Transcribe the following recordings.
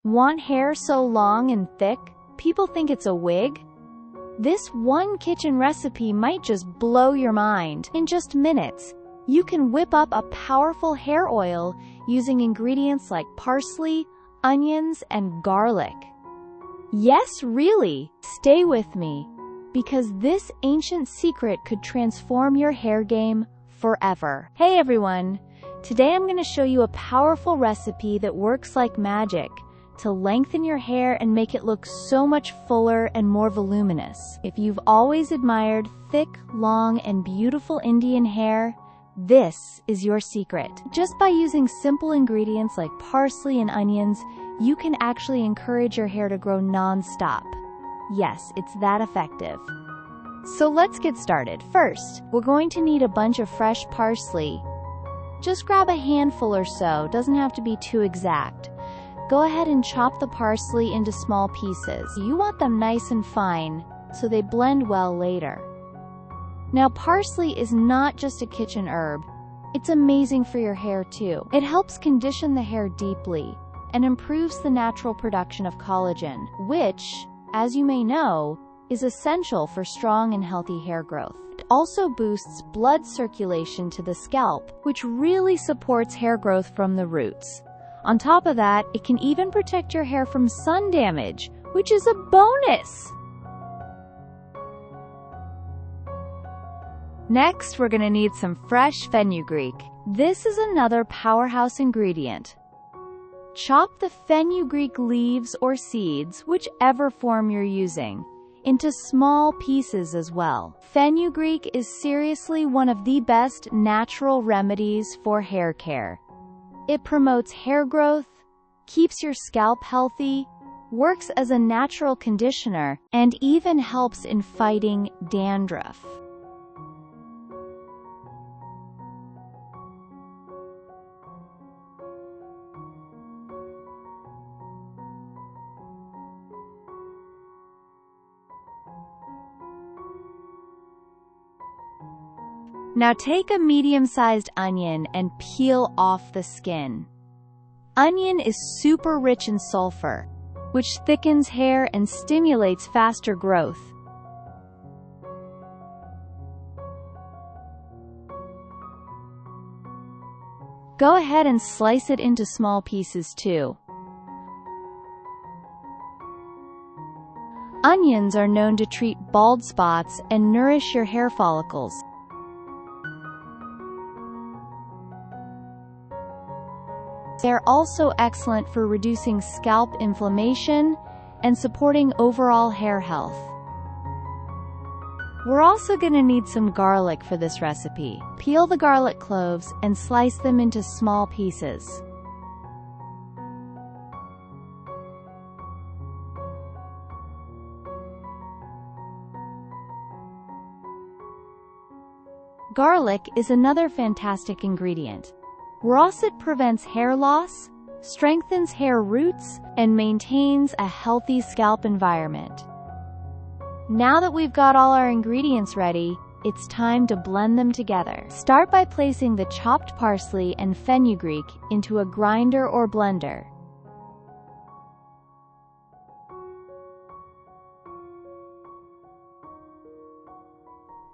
Want hair so long and thick, people think it's a wig? This one kitchen recipe might just blow your mind. In just minutes, you can whip up a powerful hair oil using ingredients like parsley, onions, and garlic. Yes, really, stay with me, because this ancient secret could transform your hair game forever. Hey everyone, today I'm going to show you a powerful recipe that works like magic to lengthen your hair and make it look so much fuller and more voluminous. If you've always admired thick, long, and beautiful Indian hair, this is your secret. Just by using simple ingredients like parsley and onions, you can actually encourage your hair to grow non-stop. Yes, it's that effective. So let's get started. First, we're going to need a bunch of fresh parsley. Just grab a handful or so, doesn't have to be too exact. Go ahead and chop the parsley into small pieces. You want them nice and fine, so they blend well later. Now, parsley is not just a kitchen herb. It's amazing for your hair too. It helps condition the hair deeply and improves the natural production of collagen, which, as you may know, is essential for strong and healthy hair growth. It also boosts blood circulation to the scalp, which really supports hair growth from the roots. On top of that, it can even protect your hair from sun damage, which is a bonus! Next, we're going to need some fresh fenugreek. This is another powerhouse ingredient. Chop the fenugreek leaves or seeds, whichever form you're using, into small pieces as well. Fenugreek is seriously one of the best natural remedies for hair care. It promotes hair growth, keeps your scalp healthy, works as a natural conditioner, and even helps in fighting dandruff. Now take a medium-sized onion and peel off the skin. Onion is super rich in sulfur, which thickens hair and stimulates faster growth. Go ahead and slice it into small pieces too. Onions are known to treat bald spots and nourish your hair follicles. They're also excellent for reducing scalp inflammation and supporting overall hair health. We're also going to need some garlic for this recipe. Peel the garlic cloves and slice them into small pieces. Garlic is another fantastic ingredient. It prevents hair loss, strengthens hair roots, and maintains a healthy scalp environment. Now that we've got all our ingredients ready, it's time to blend them together. Start by placing the chopped parsley and fenugreek into a grinder or blender.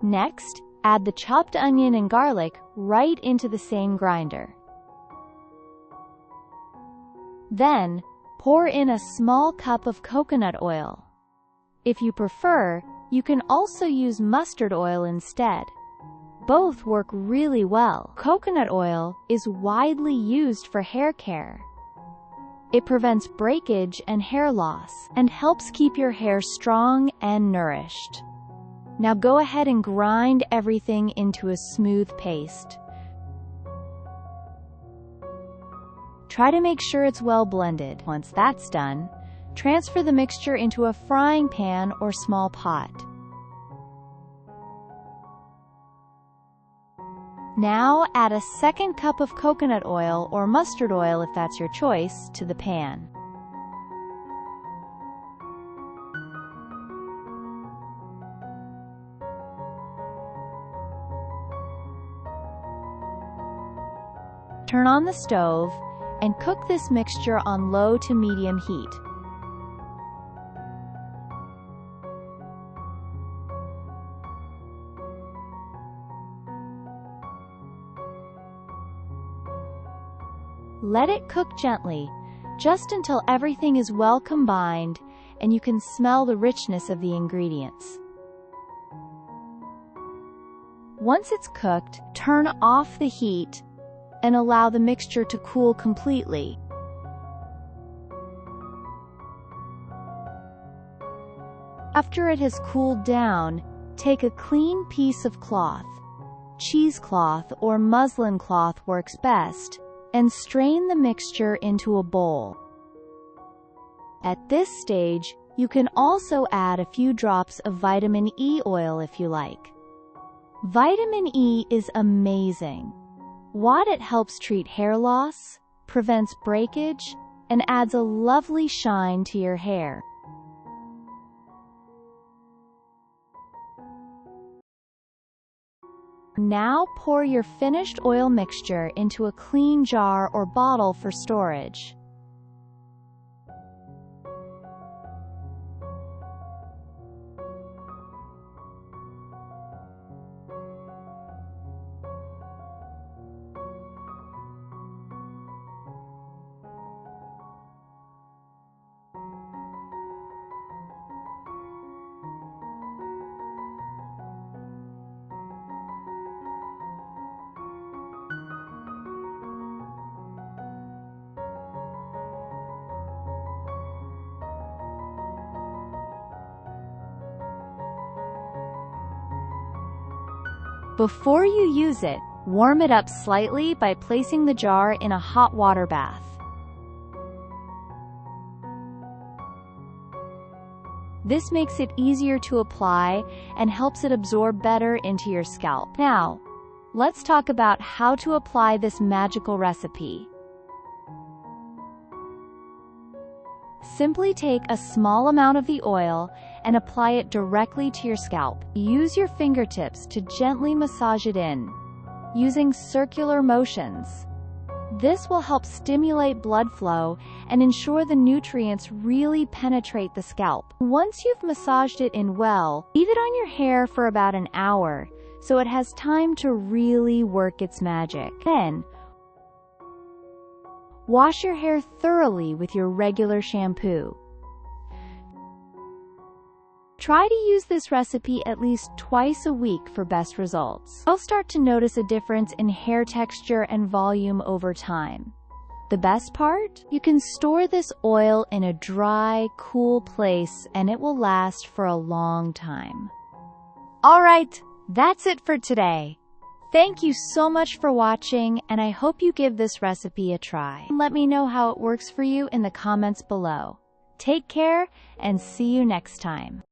Next, add the chopped onion and garlic right into the same grinder. Then, pour in a small cup of coconut oil. If you prefer, you can also use mustard oil instead. Both work really well. Coconut oil is widely used for hair care. It prevents breakage and hair loss, and helps keep your hair strong and nourished. Now go ahead and grind everything into a smooth paste. Try to make sure it's well blended. Once that's done, transfer the mixture into a frying pan or small pot. Now add a second cup of coconut oil or mustard oil, if that's your choice, to the pan. Turn on the stove and cook this mixture on low to medium heat. Let it cook gently, just until everything is well combined and you can smell the richness of the ingredients. Once it's cooked, turn off the heat and allow the mixture to cool completely. After it has cooled down, take a clean piece of cloth, cheesecloth or muslin cloth works best, and strain the mixture into a bowl. At this stage, you can also add a few drops of vitamin E oil if you like. Vitamin E is amazing. It helps treat hair loss, prevents breakage, and adds a lovely shine to your hair. Now pour your finished oil mixture into a clean jar or bottle for storage. Before you use it, warm it up slightly by placing the jar in a hot water bath. This makes it easier to apply and helps it absorb better into your scalp. Now, let's talk about how to apply this magical recipe. Simply take a small amount of the oil and apply it directly to your scalp. Use your fingertips to gently massage it in, using circular motions. This will help stimulate blood flow and ensure the nutrients really penetrate the scalp. Once you've massaged it in well, leave it on your hair for about an hour so it has time to really work its magic. Then, wash your hair thoroughly with your regular shampoo. Try to use this recipe at least twice a week for best results. You'll start to notice a difference in hair texture and volume over time. The best part? You can store this oil in a dry, cool place and it will last for a long time. Alright, that's it for today. Thank you so much for watching, and I hope you give this recipe a try. Let me know how it works for you in the comments below. Take care, and see you next time.